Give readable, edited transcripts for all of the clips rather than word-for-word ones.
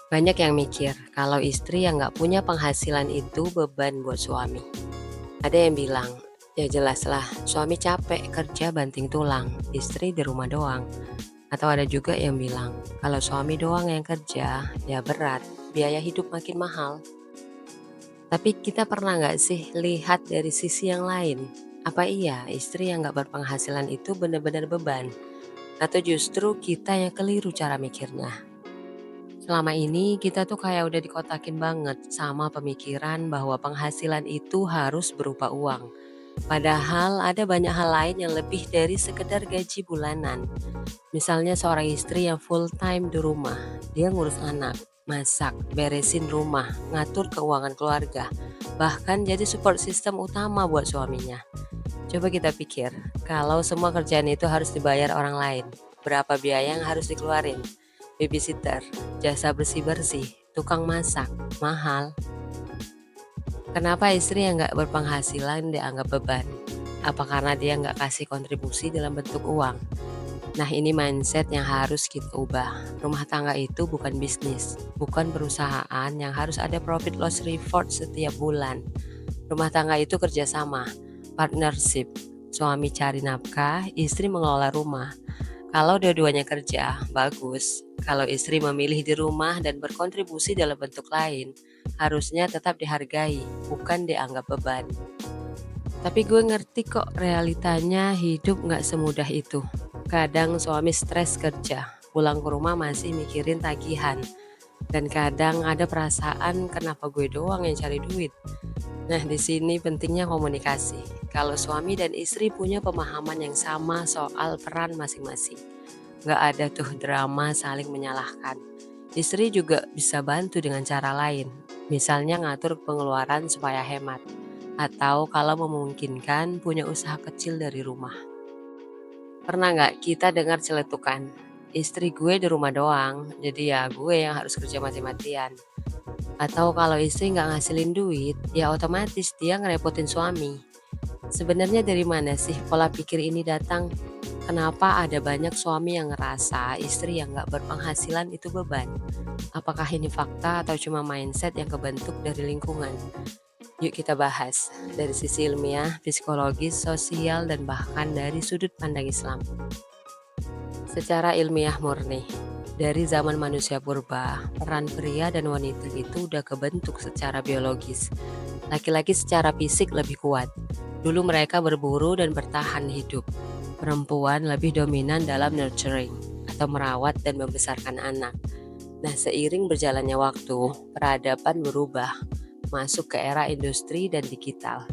Banyak yang mikir kalau istri yang nggak punya penghasilan itu beban buat suami. Ada yang bilang, ya jelaslah suami capek kerja banting tulang, istri di rumah doang. Atau ada juga yang bilang, kalau suami doang yang kerja, ya berat, biaya hidup makin mahal. Tapi kita pernah nggak sih lihat dari sisi yang lain? Apa iya istri yang nggak berpenghasilan itu benar-benar beban? Atau justru kita yang keliru cara mikirnya? Selama ini kita tuh kayak udah dikotakin banget sama pemikiran bahwa penghasilan itu harus berupa uang. Padahal ada banyak hal lain yang lebih dari sekedar gaji bulanan. Misalnya seorang istri yang full time di rumah, dia ngurus anak, masak, beresin rumah, ngatur keuangan keluarga, bahkan jadi support system utama buat suaminya. Coba kita pikir, kalau semua kerjaan itu harus dibayar orang lain, berapa biaya yang harus dikeluarin? Babysitter, jasa bersih-bersih, tukang masak, mahal. Kenapa istri yang nggak berpenghasilan dianggap beban? Apa karena dia nggak kasih kontribusi dalam bentuk uang? Nah, ini mindset yang harus kita ubah. Rumah tangga itu bukan bisnis, bukan perusahaan yang harus ada profit loss report setiap bulan. Rumah tangga itu kerjasama, partnership. Suami cari nafkah, istri mengelola rumah. Kalau dua-duanya kerja, bagus. Kalau istri memilih di rumah dan berkontribusi dalam bentuk lain, harusnya tetap dihargai, bukan dianggap beban. Tapi gue ngerti kok realitanya hidup gak semudah itu. Kadang suami stres kerja, pulang ke rumah masih mikirin tagihan. Dan kadang ada perasaan kenapa gue doang yang cari duit. Nah, di sini pentingnya komunikasi. Kalau suami dan istri punya pemahaman yang sama soal peran masing-masing, nggak ada tuh drama saling menyalahkan. Istri juga bisa bantu dengan cara lain, misalnya ngatur pengeluaran supaya hemat, atau kalau memungkinkan punya usaha kecil dari rumah. Pernah nggak kita dengar celetukan, istri gue di rumah doang, jadi ya gue yang harus kerja mati-matian. Atau kalau istri nggak ngasilin duit, ya otomatis dia ngerepotin suami. Sebenarnya dari mana sih pola pikir ini datang? Kenapa ada banyak suami yang ngerasa istri yang nggak berpenghasilan itu beban? Apakah ini fakta atau cuma mindset yang kebentuk dari lingkungan? Yuk kita bahas dari sisi ilmiah, psikologis, sosial, dan bahkan dari sudut pandang Islam. Secara ilmiah murni, dari zaman manusia purba, peran pria dan wanita itu udah kebentuk secara biologis. Laki-laki secara fisik lebih kuat. Dulu mereka berburu dan bertahan hidup. Perempuan lebih dominan dalam nurturing atau merawat dan membesarkan anak. Nah, seiring berjalannya waktu, peradaban berubah, masuk ke era industri dan digital.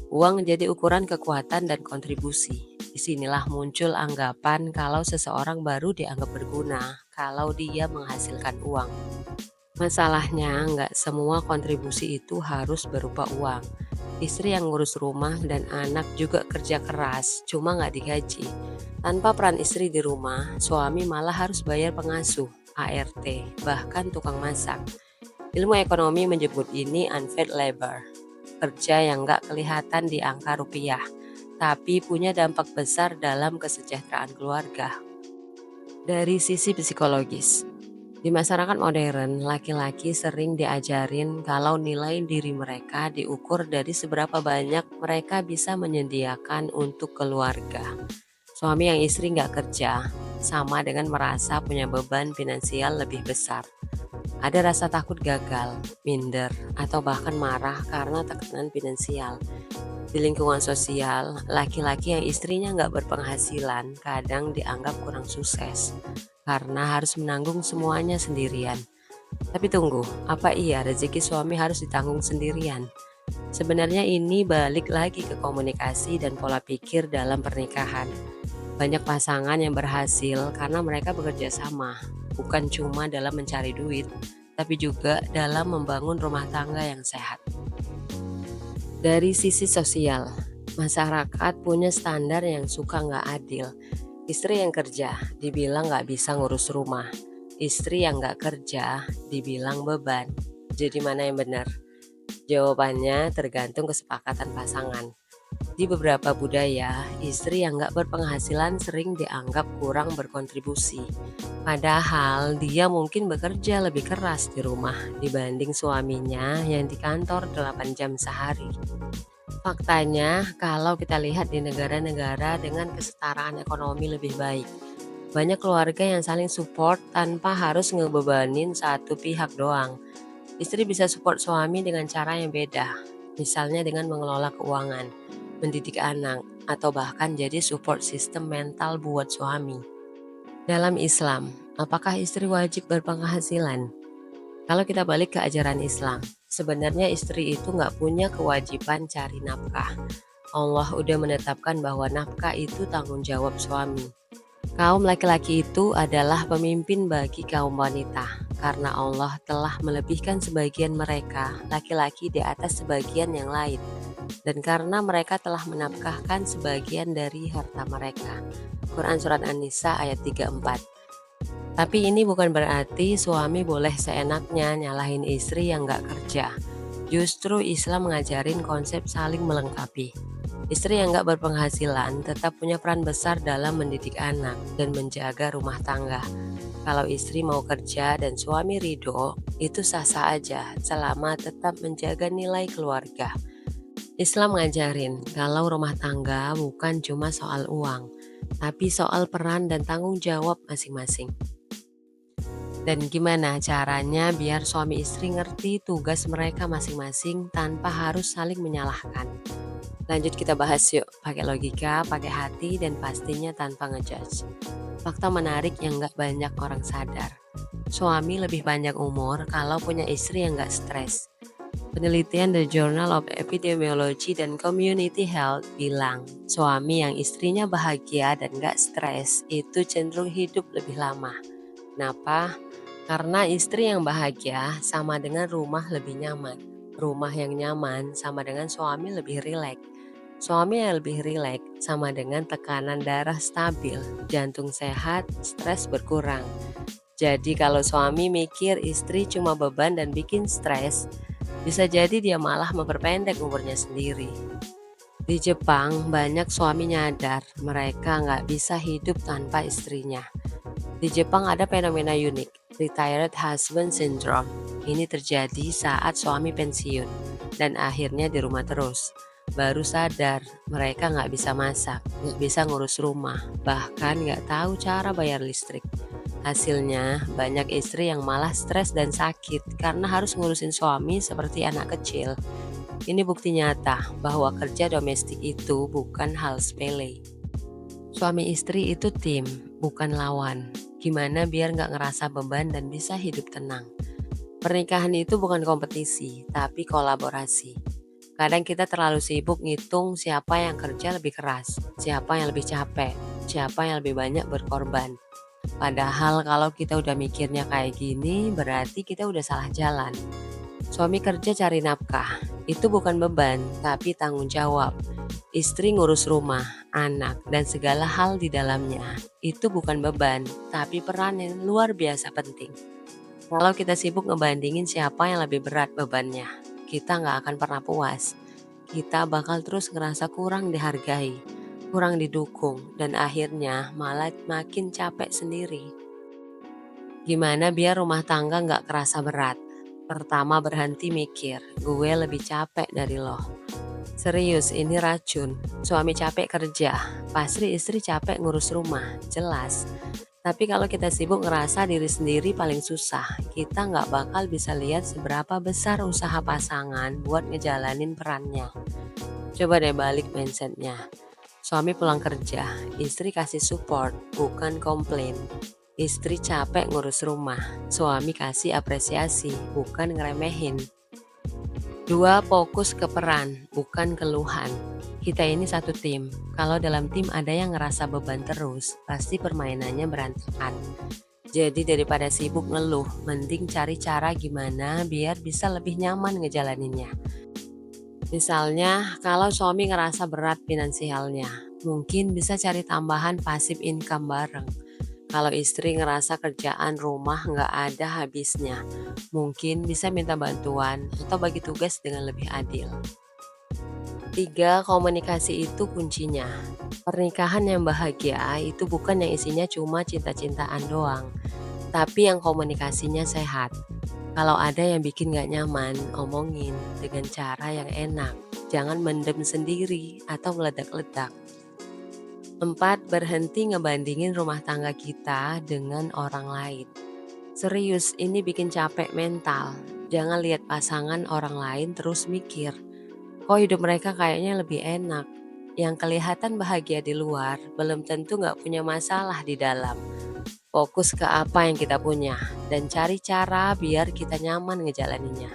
Uang jadi ukuran kekuatan dan kontribusi. Disinilah muncul anggapan kalau seseorang baru dianggap berguna kalau dia menghasilkan uang. Masalahnya nggak semua kontribusi itu harus berupa uang. Istri yang ngurus rumah dan anak juga kerja keras, cuma nggak digaji. Tanpa peran istri di rumah, suami malah harus bayar pengasuh, ART, bahkan tukang masak. Ilmu ekonomi menyebut ini unpaid labor, kerja yang nggak kelihatan di angka rupiah, tapi punya dampak besar dalam kesejahteraan keluarga. Dari sisi psikologis, di masyarakat modern, laki-laki sering diajarin kalau nilai diri mereka diukur dari seberapa banyak mereka bisa menyediakan untuk keluarga. Suami yang istri nggak kerja, sama dengan merasa punya beban finansial lebih besar. Ada rasa takut gagal, minder, atau bahkan marah karena tekanan finansial. Di lingkungan sosial, laki-laki yang istrinya nggak berpenghasilan kadang dianggap kurang sukses karena harus menanggung semuanya sendirian. Tapi tunggu, apa iya rezeki suami harus ditanggung sendirian? Sebenarnya ini balik lagi ke komunikasi dan pola pikir dalam pernikahan. Banyak pasangan yang berhasil karena mereka bekerja sama, bukan cuma dalam mencari duit, tapi juga dalam membangun rumah tangga yang sehat. Dari sisi sosial, masyarakat punya standar yang suka nggak adil. Istri yang kerja dibilang nggak bisa ngurus rumah. Istri yang nggak kerja dibilang beban. Jadi mana yang benar? Jawabannya tergantung kesepakatan pasangan. Di beberapa budaya, istri yang nggak berpenghasilan sering dianggap kurang berkontribusi. Padahal dia mungkin bekerja lebih keras di rumah dibanding suaminya yang di kantor 8 jam sehari. Faktanya, kalau kita lihat di negara-negara dengan kesetaraan ekonomi lebih baik, banyak keluarga yang saling support tanpa harus ngebebanin satu pihak doang. Istri bisa support suami dengan cara yang beda, misalnya dengan mengelola keuangan, mendidik anak, atau bahkan jadi support system mental buat suami. Dalam Islam, apakah istri wajib berpenghasilan? Kalau kita balik ke ajaran Islam, sebenarnya istri itu nggak punya kewajiban cari nafkah. Allah udah menetapkan bahwa nafkah itu tanggung jawab suami. Kaum laki-laki itu adalah pemimpin bagi kaum wanita, karena Allah telah melebihkan sebagian mereka, laki-laki di atas sebagian yang lain, dan karena mereka telah menafkahkan sebagian dari harta mereka. Quran Surat An-Nisa ayat 34. Tapi ini bukan berarti suami boleh seenaknya nyalahin istri yang gak kerja. Justru Islam mengajarin konsep saling melengkapi. Istri yang gak berpenghasilan tetap punya peran besar dalam mendidik anak dan menjaga rumah tangga. Kalau istri mau kerja dan suami ridho, itu sah-sah aja selama tetap menjaga nilai keluarga. Islam ngajarin kalau rumah tangga bukan cuma soal uang, tapi soal peran dan tanggung jawab masing-masing. Dan gimana caranya biar suami istri ngerti tugas mereka masing-masing tanpa harus saling menyalahkan? Lanjut kita bahas yuk, pakai logika, pakai hati, dan pastinya tanpa ngejudge. Fakta menarik yang gak banyak orang sadar. Suami lebih panjang umur kalau punya istri yang gak stres. Penelitian The Journal of Epidemiology dan Community Health bilang, suami yang istrinya bahagia dan gak stres itu cenderung hidup lebih lama. Kenapa? Karena istri yang bahagia sama dengan rumah lebih nyaman. Rumah yang nyaman sama dengan suami lebih rileks. Suami yang lebih rileks sama dengan tekanan darah stabil, jantung sehat, stres berkurang. Jadi kalau suami mikir istri cuma beban dan bikin stres, bisa jadi dia malah memperpendek umurnya sendiri. Di Jepang, banyak suami nyadar mereka nggak bisa hidup tanpa istrinya. Di Jepang ada fenomena unik, retired husband syndrome. Ini terjadi saat suami pensiun dan akhirnya di rumah terus. Baru sadar mereka nggak bisa masak, nggak bisa ngurus rumah, bahkan nggak tahu cara bayar listrik. Hasilnya banyak istri yang malah stres dan sakit karena harus ngurusin suami seperti anak kecil. Ini bukti nyata bahwa kerja domestik itu bukan hal sepele. Suami istri itu tim, bukan lawan. Gimana biar nggak ngerasa beban dan bisa hidup tenang? Pernikahan itu bukan kompetisi, tapi kolaborasi. Kadang kita terlalu sibuk ngitung siapa yang kerja lebih keras, siapa yang lebih capek, siapa yang lebih banyak berkorban. Padahal kalau kita udah mikirnya kayak gini, berarti kita udah salah jalan. Suami kerja cari nafkah, itu bukan beban, tapi tanggung jawab. Istri ngurus rumah, anak, dan segala hal di dalamnya. Itu bukan beban, tapi peran yang luar biasa penting. Kalau kita sibuk ngebandingin siapa yang lebih berat bebannya, kita nggak akan pernah puas. Kita bakal terus ngerasa kurang dihargai, kurang didukung, dan akhirnya malah makin capek sendiri. Gimana biar rumah tangga nggak kerasa berat? Pertama, berhenti mikir, gue lebih capek dari lo. Serius, ini racun. Suami capek kerja, pasti istri capek ngurus rumah, jelas. Tapi kalau kita sibuk ngerasa diri sendiri paling susah, kita nggak bakal bisa lihat seberapa besar usaha pasangan buat ngejalanin perannya. Coba deh balik mindsetnya. Suami pulang kerja, istri kasih support, bukan komplain. Istri capek ngurus rumah, suami kasih apresiasi, bukan ngeremehin. 2. Fokus ke peran, bukan keluhan. Kita ini satu tim. Kalau dalam tim ada yang ngerasa beban terus, pasti permainannya berantakan. Jadi daripada sibuk ngeluh, mending cari cara gimana biar bisa lebih nyaman ngejalaninnya. Misalnya, kalau suami ngerasa berat finansialnya, mungkin bisa cari tambahan passive income bareng. Kalau istri ngerasa kerjaan rumah nggak ada habisnya, mungkin bisa minta bantuan atau bagi tugas dengan lebih adil. 3, komunikasi itu kuncinya. Pernikahan yang bahagia itu bukan yang isinya cuma cinta-cintaan doang, tapi yang komunikasinya sehat. Kalau ada yang bikin gak nyaman, omongin dengan cara yang enak. Jangan mendem sendiri atau meledak-ledak. 4, berhenti ngebandingin rumah tangga kita dengan orang lain. Serius, ini bikin capek mental. Jangan lihat pasangan orang lain terus mikir, kok hidup mereka kayaknya lebih enak. Yang kelihatan bahagia di luar, belum tentu gak punya masalah di dalam. Fokus ke apa yang kita punya, dan cari cara biar kita nyaman ngejalaninnya.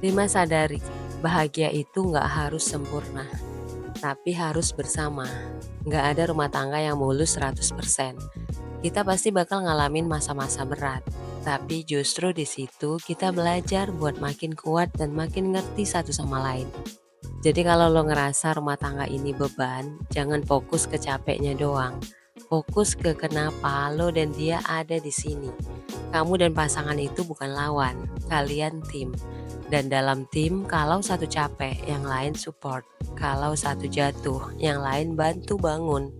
5, sadari, bahagia itu gak harus sempurna, tapi harus bersama. Gak ada rumah tangga yang mulus 100%. Kita pasti bakal ngalamin masa-masa berat, tapi justru di situ kita belajar buat makin kuat dan makin ngerti satu sama lain. Jadi kalau lo ngerasa rumah tangga ini beban, jangan fokus ke capeknya doang. Fokus ke kenapa lo dan dia ada di sini. Kamu dan pasangan itu bukan lawan, kalian tim. Dan dalam tim, kalau satu capek, yang lain support. Kalau satu jatuh, yang lain bantu bangun.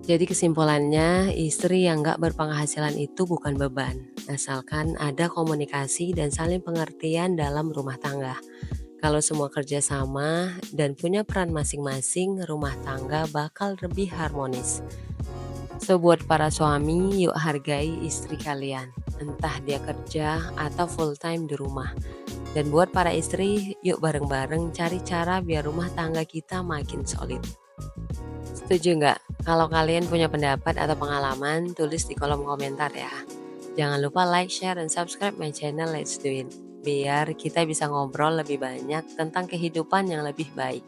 Jadi kesimpulannya, istri yang gak berpenghasilan itu bukan beban, asalkan ada komunikasi dan saling pengertian dalam rumah tangga. Kalau semua kerja sama dan punya peran masing-masing, rumah tangga bakal lebih harmonis. So buat para suami, yuk hargai istri kalian, entah dia kerja atau full time di rumah. Dan buat para istri, yuk bareng-bareng cari cara biar rumah tangga kita makin solid. Setuju nggak? Kalau kalian punya pendapat atau pengalaman, tulis di kolom komentar ya. Jangan lupa like, share, dan subscribe my channel Let's Do It, biar kita bisa ngobrol lebih banyak tentang kehidupan yang lebih baik.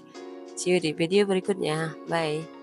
See you di video berikutnya. Bye.